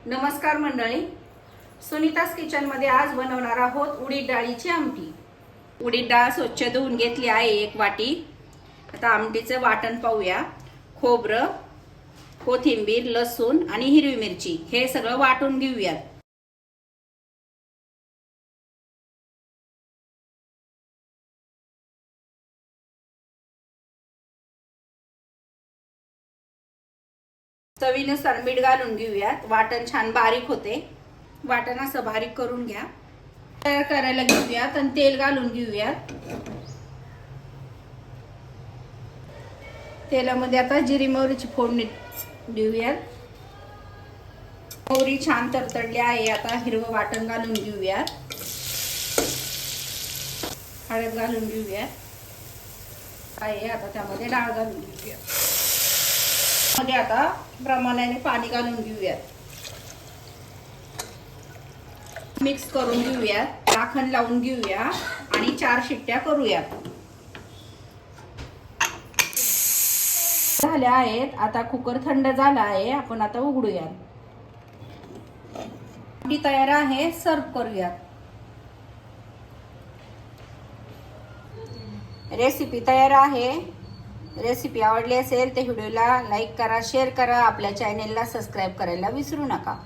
नमस्कार मंडळी, सुनीतास किचन मध्ये आज बनवणार आहोत उडीद डाळीची आमटी। उडीद डाळ स्वच्छ धुवून घेतली आहे 1 वाटी। आता आमटीचं वाटण पाहूया। खोबरं, कोथिंबीर, लसूण आणि हिरवी मिरची हे सगळं वाटून घेऊया। चवीनुसार मीठ घालून घेऊयात। वाटण छान बारीक होते, वाटण असं बारीक करून घ्या। तयार करायला घेऊयात आणि तेल घालून घेऊयात। तेलामध्ये आता जिरी मोहरीची फोडणी देऊयात। मोहरी छान तडतडली आहे। आता हिरवं वाटण घालून घेऊयात। हळद घालून घेऊयात। आहे आता त्यामध्ये डाळ घालून घेऊयात। मध्ये आता प्रमाणाने पाणी घालून घेऊयात। मिक्स करून घेऊयात। झाकण लावून घेऊया आणि 4 शिट्ट्या करूयात। झाल्या आहेत। आता कुकर थंड झाला आहे। आपण आता उघडूयात। आमटी तयार आहे, सर्व करूयात। रेसिपी तयार आहे। रेसिपी आवडली असेल तर व्हिडिओला लाईक करा, शेअर करा, आपल्या चॅनेलला सबस्क्राइब करायला विसरू नका।